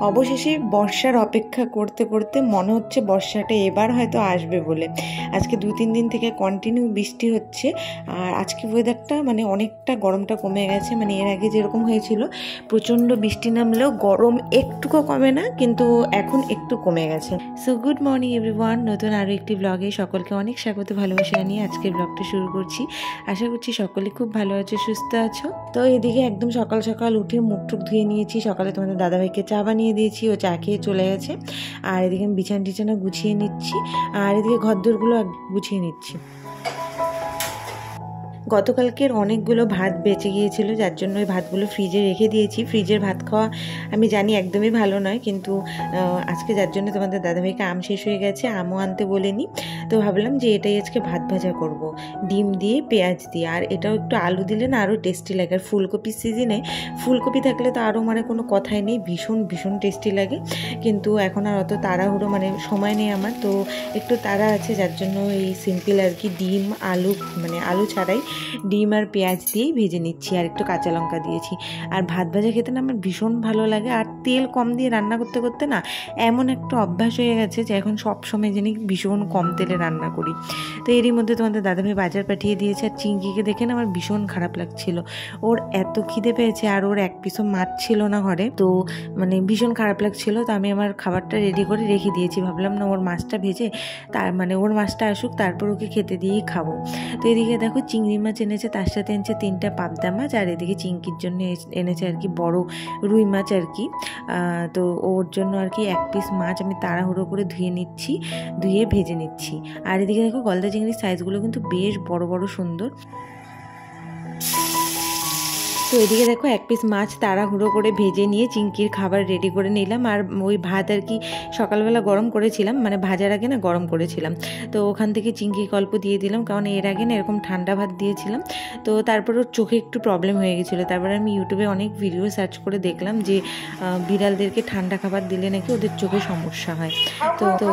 অবশেষে বর্ষার অপেক্ষা করতে করতে মনে হচ্ছে বর্ষাটা এবার হয়তো আসবে বলে। আজকে 2-3 দিন থেকে কন্টিনিউ বৃষ্টি হচ্ছে, আর আজকে ওয়েদারটা মানে অনেকটা গরমটা কমে গেছে। মানে এর আগে যেরকম হয়েছিল প্রচণ্ড বৃষ্টি নামলেও গরম একটুকু কমে না, কিন্তু এখন একটু কমে গেছে। সো গুড মর্নিং এভরিওয়ান, নতুন আরও একটি ব্লগে সকলকে অনেক স্বাগত, ভালোবাসা নিয়ে আজকের ব্লগটা শুরু করছি। আশা করছি সকলে খুব ভালো আছো, সুস্থ আছো। তো এদিকে একদম সকাল সকাল উঠে মুখ টুক ধুয়ে নিয়েছি। সকালে তোমাদের দাদাভাইকে চা বানিয়ে দিয়েছি, ও চা খেয়ে চলে গেছে। আর এদিকে আমি বিছানা টিছানা গুছিয়ে নিচ্ছি, আর এদিকে ঘরদোরগুলো গুছিয়ে নিচ্ছি। গতকালকের অনেকগুলো ভাত বেঁচে গিয়েছিল, যার জন্য ওই ভাতগুলো ফ্রিজে রেখে দিয়েছি। ফ্রিজের ভাত খাওয়া আমি জানি একদমই ভালো নয়, কিন্তু আজকে যার জন্য তোমাদের দাদাভাইকে আম শেষ হয়ে গেছে, আমও আনতে বলেনি, তো ভাবলাম যে এটাই আজকে ভাত ভাজা করব, ডিম দিয়ে পেঁয়াজ দিয়ে। আর এটাও একটু আলু দিলে না আরও টেস্টি লাগে। আর ফুলকপির সিজনে ফুলকপি থাকলে তো আরও মানে কোনো কথাই নেই, ভীষণ ভীষণ টেস্টি লাগে। কিন্তু এখন আর অত তাড়াহুড়ো মানে সময় নেই আমার, তো একটু তাড়া আছে, যার জন্য এই সিম্পল আর কি ডিম আলু মানে আলু ছাড়াই ডিম আর পেঁয়াজ দিয়েই ভেজে নিচ্ছি, আর একটু কাঁচা লঙ্কা দিয়েছি। আর ভাত ভাজা খেতে না আমার ভীষণ ভালো লাগে। আর তেল কম দিয়ে রান্না করতে করতে না এমন একটা অভ্যাস হয়ে গেছে যে এখন সব সময় জানি ভীষণ কম তেলে রান্না করি। তো এরই মধ্যে তোমাদের দাদাভাই বাজার পাঠিয়ে দিয়েছে। আর চিংকিকে দেখে না আমার ভীষণ খারাপ লাগছিল, ওর এত খিদে পেয়েছে আর ওর এক পিসও মাছ ছিল না ঘরে, তো মানে ভীষণ খারাপ লাগছিল। তো আমি আমার খাবারটা রেডি করে রেখে দিয়েছি, ভাবলাম না ওর মাছটা ভেজে তার মানে ওর মাছটা আসুক তারপর ওকে খেতে দিয়েই খাবো। তো এদিকে দেখো চিংড়ি মাছ এনেছে, তার সাথে এনেছে 3টা পাবদা মাছ, আর এদিকে চিংকির জন্য এনেছে আর কি বড় রুই মাছ আর কি। তো ওর জন্য আর কি এক পিস মাছ আমি তাড়াহুড়ো করে ধুয়ে নিচ্ছি, ধুয়ে ভেজে নিচ্ছি। আর এদিকে দেখো গলদা চিংড়ির সাইজগুলো কিন্তু বেশ বড় বড় সুন্দর। তো এদিকে দেখো এক পিস মাছ তাড়াহুড়ো করে ভেজে নিয়ে চিংকির খাবার রেডি করে নিলাম। আর ওই ভাত আর কি সকালবেলা গরম করেছিলাম, মানে ভাজার আগে না গরম করেছিলাম, তো ওখান থেকে চিংকির অল্প দিয়ে দিলাম, কারণ এর আগে না এরকম ঠান্ডা ভাত দিয়েছিলাম। তো তারপর ওর চোখে একটু প্রবলেম হয়ে গেছিলো। তারপরে আমি ইউটিউবে অনেক ভিডিও সার্চ করে দেখলাম যে বিড়ালদেরকে ঠান্ডা খাবার দিলে নাকি ওদের চোখে সমস্যা হয়। তো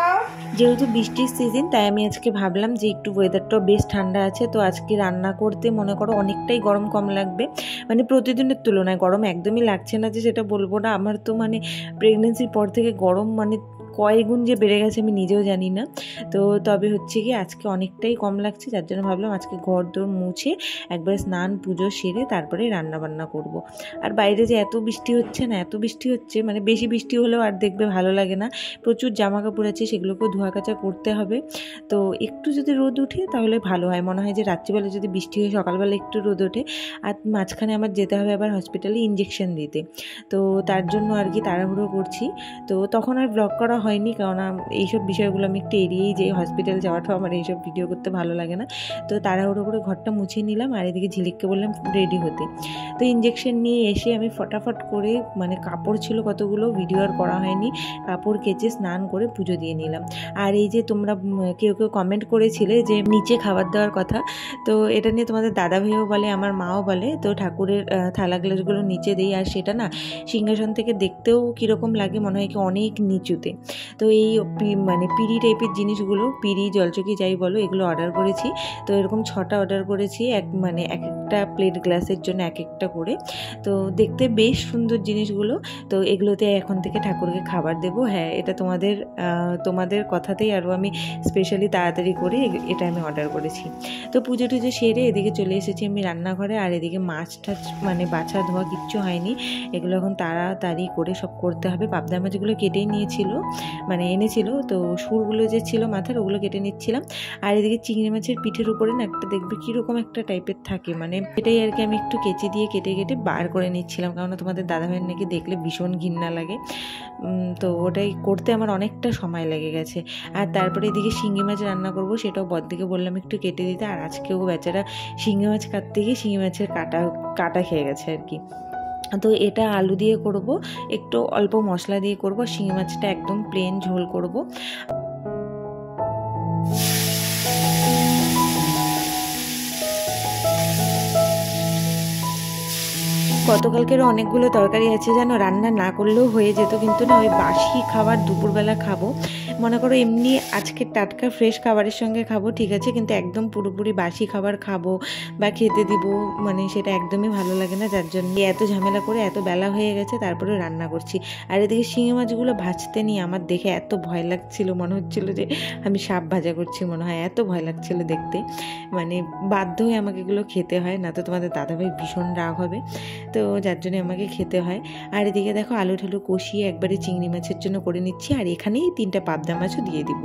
যেহেতু বৃষ্টির সিজন, তাই আমি আজকে ভাবলাম যে একটু ওয়েদারটাও বেশ ঠান্ডা আছে, তো আজকে রান্না করতে মনে করো অনেকটাই গরম কম লাগবে। মানে প্রতিদিনের তুলনায় গরম একদমই লাগছে না, যে সেটা বলবো না। আমার তো মানে প্রেগনেন্সির পর থেকে গরম মানে কয়েক গুণ যে বেড়ে গেছে আমি নিজেও জানি না। তো তবে হচ্ছে কি আজকে অনেকটাই কম লাগছে, যার জন্য ভাবলাম আজকে ঘর দোর মুছে একবারে স্নান পুজো সেরে তারপরে রান্না বান্না করব। আর বাইরে যে এত বৃষ্টি হচ্ছে না, এত বৃষ্টি হচ্ছে মানে বেশি বৃষ্টি হলেও আর দেখবে ভালো লাগে না। প্রচুর জামা কাপড় আছে, সেগুলোকেও ধোয়া কাচা করতে হবে। তো একটু যদি রোদ উঠে তাহলে ভালো হয়, মনে হয় যে রাত্রিবেলা যদি বৃষ্টি হয়ে সকালবেলা একটু রোদ ওঠে। আর মাঝখানে আমার যেতে হবে আবার হসপিটালে ইঞ্জেকশন দিতে, তো তার জন্য আর কি তাড়াহুড়ো করছি। তো তখন আর ব্লগ করা হয়নি, কারণ এইসব বিষয়গুলো আমি একটু এড়িয়েই যে হসপিটাল যাওয়াটাও আমার এইসব ভিডিও করতে ভালো লাগে না। তো তাড়াহুড়ো করে ঘরটা মুছিয়ে নিলাম, আর এদিকে ঝিলিককে বললাম রেডি হতে। তো ইঞ্জেকশন নিয়ে এসে আমি ফটাফট করে মানে কাপড় ছিল কতগুলো, ভিডিও আর করা হয়নি, কাপড় কেচে স্নান করে পুজো দিয়ে নিলাম। আর এই যে তোমরা কেউ কেউ কমেন্ট করেছিলে যে নিচে খাবার দেওয়ার কথা, তো এটা নিয়ে তোমাদের দাদা ভাইও বলে আমার মাও বলে, তো ঠাকুরের থালা গ্লাসগুলো নিচে দিই। আর সেটা না সিংহাসন থেকে দেখতেও কীরকম লাগে, মনে হয় কি অনেক নিচুতে। তো এই মানে পিড়ি টাইপের জিনিসগুলো, পিড়ি জলচকি যাই বলো, এগুলো অর্ডার করেছি। তো এরকম 6টা অর্ডার করেছি, মানে এক একটা প্লেট গ্লাসের জন্য এক একটা করে। তো দেখতে বেশ সুন্দর জিনিসগুলো। তো এগুলোতে এখন থেকে ঠাকুরকে খাবার দেব। হ্যাঁ, এটা তোমাদের কথাতেই আরও আমি স্পেশালি তাড়াতাড়ি করে এটা আমি অর্ডার করেছি। তো পুজো টুজো সেরে এদিকে চলে এসেছি আমি রান্নাঘরে। আর এদিকে মাছ টাছ মানে বাছা ধোয়া কিচ্ছু হয়নি, এগুলো এখন তাড়াতাড়ি করে সব করতে হবে। পাবদা মাছগুলো কেটেই নিয়েছিল, মানে এনেছিল, তো সুরগুলো যে ছিল মাথার ওগুলো কেটে নিচ্ছিলাম। আর এদিকে চিংড়ি মাছের পিঠের উপরে না একটা দেখবে কীরকম একটা টাইপের থাকে, মানে এটাই আর কি আমি একটু কেচি দিয়ে কেটে কেটে বার করে নিচ্ছিলাম, কারণ তোমাদের দাদাভাইয়ের নাকি দেখলে ভীষণ ঘৃণা লাগে। তো ওটাই করতে আমার অনেকটা সময় লেগে গেছে। আর তারপরে এদিকে শিঙি মাছ রান্না করব, সেটাও বড়দিকে বললাম একটু কেটে দিতে। আর আজকেও বেচারা শিঙি মাছ কাটতে গিয়ে শিঙি মাছের কাটা খেয়ে গেছে আর কি। তো এটা আলু দিয়ে করব, একটু অল্প মশলা দিয়ে করব। শিঙি মাছটা একদম প্লেন ঝোল করব। গতকালকেরও অনেকগুলো তরকারি আছে জানো, রান্না না করলেও হয়ে যেত, কিন্তু না ওই বাসি খাবার দুপুরবেলা খাবো মনে করো এমনি আজকে টাটকা ফ্রেশ খাবারের সঙ্গে খাবো ঠিক আছে, কিন্তু একদম পুরোপুরি বাসি খাবার খাবো বা খেতে দিব মানে সেটা একদমই ভালো লাগে না। যার জন্য এত ঝামেলা করে এত বেলা হয়ে গেছে তারপরে রান্না করছি। আর এদিকে শিঙি মাছগুলো ভাজতে নিয়ে আমার দেখে এত ভয় লাগছিল, মনে হচ্ছিল যে আমি সাপ ভাজা করছি মনে হয়, এত ভয় লাগছিল দেখতে। মানে বাধ্য হয়ে আমাকে এগুলো খেতে হয়, না তো তোমাদের দাদাভাই ভীষণ রাগ হবে, তো যার জন্য আমাকে খেতে হয়। আর এদিকে দেখো আলু ঠালু কষিয়ে একবারে চিংড়ি মাছের জন্য করে নিচ্ছি, আর এখানেই 3টা পাবদা মাছও দিয়ে দিব।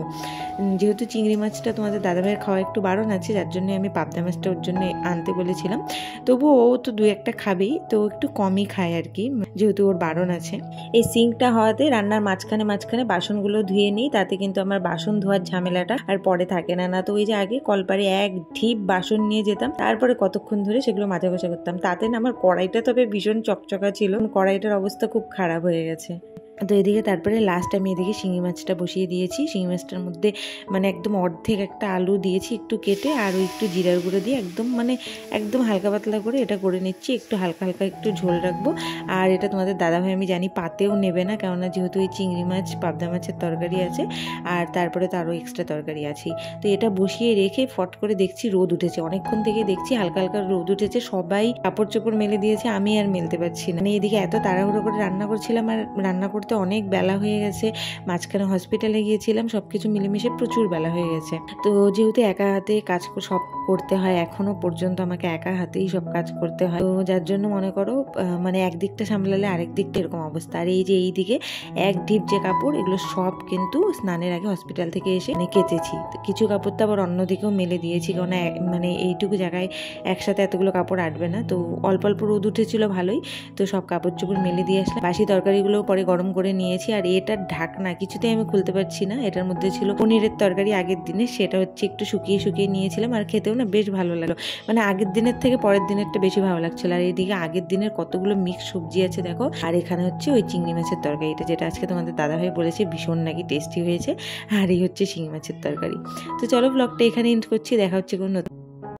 যেহেতু চিংড়ি মাছটা তোমাদের দাদাভাইয়ের খাওয়া একটু বারণ আছে, যার জন্য আমি পাবদা মাছটা ওর জন্য আনতে বলেছিলাম। তবুও ও তো 2-1টা খাবেই, তো একটু কমই খায় আর কি, যেহেতু ওর বারণ আছে। এই সিঙ্কটা হওয়াতে রান্নার মাঝখানে মাঝখানে বাসনগুলো ধুয়ে নিই, তাতে কিন্তু আমার বাসন ধোয়ার ঝামেলাটা আর পরে থাকে না। না তো ওই যে আগে কলপারে এক ঢিপ বাসন নিয়ে যেতাম, তারপরে কতক্ষণ ধরে সেগুলো মাজা ঘষা করতাম। তাতে না আমার কড়াইটা তবে ভীষণ চকচকা ছিল, কড়াইটার অবস্থা খুব খারাপ হয়ে গেছে। তো এদিকে তারপরে লাস্ট আমি এদিকে শিঙি মাছটা বসিয়ে দিয়েছি। শিঙি মাছটার মধ্যে মানে একদম অর্ধেক একটা আলু দিয়েছি একটু কেটে, আর ওই একটু জিরার গুঁড়ো দিয়ে একদম হালকা পাতলা করে এটা করে নিচ্ছি, একটু হালকা হালকা একটু ঝোল রাখবো। আর এটা তোমাদের দাদাভাই আমি জানি পাতেও নেবে না, কেননা যেহেতু এই চিংড়ি মাছ পাবদা মাছের তরকারি আছে আর তারপরে তো আরও এক্সট্রা তরকারি আছেই। তো এটা বসিয়ে রেখে ফট করে দেখছি রোদ উঠেছে, অনেকক্ষণ থেকে দেখছি হালকা হালকা রোদ উঠেছে, সবাই কাপড় চোপড় মেলে দিয়েছে, আমি আর মেলতে পারছি না। মানে এদিকে এত তাড়াহুড়ো করে রান্না করছিলাম, আর রান্না করতে অনেক বেলা হয়ে গেছে, মাঝখানে হসপিটালে গিয়েছিলাম, সবকিছু মিলেমিশে প্রচুর বেলা হয়ে গেছে। তো যেহেতু একা হাতে কাজ সব করতে হয়, এখনো পর্যন্ত আমাকে একা হাতেই সব কাজ করতে হয়, তো যার জন্য মনে করো মানে একদিকটা সামলালে আরেক দিকটা এরকম অবস্থা। আর এই যে এইদিকে এক ঢিপ যে কাপড়, এগুলো সব কিন্তু স্নানের আগে হসপিটাল থেকে এসে কেচেছি। কিছু কাপড় তো আবার অন্যদিকেও মেলে দিয়েছি, কারণ মানে এইটুকু জায়গায় একসাথে এতগুলো কাপড় আটবে না। তো অল্প অল্প রোদ উঠেছিল ভালোই, তো সব কাপড় চোপড় মেলে দিয়ে আসলাম। বাসি তরকারিগুলো পরে গরম করে নিয়েছি। আর এটার ঢাকনা কিছুতেই আমি খুলতে পারছি না, এটার মধ্যে ছিল পনিরের তরকারি আগের দিনে, সেটা হচ্ছে একটু শুকিয়ে শুকিয়ে নিয়েছিলাম, আর খেতেও না বেশ ভালো লাগলো। মানে আগের দিনের থেকে পরের দিনেরটা বেশি ভালো লাগছিল। আর এইদিকে আগের দিনের কতগুলো মিক্স সবজি আছে দেখো, আর এখানে হচ্ছে ওই চিংড়ি মাছের তরকারি, এটা যেটা আজকে তোমাদের দাদাভাই বলেছে ভীষণ নাকি টেস্টি হয়েছে, আর এই হচ্ছে শিঙি মাছের তরকারি। তো চলো ব্লগটা এখানে এন্ড করছি, দেখা হচ্ছে কোনো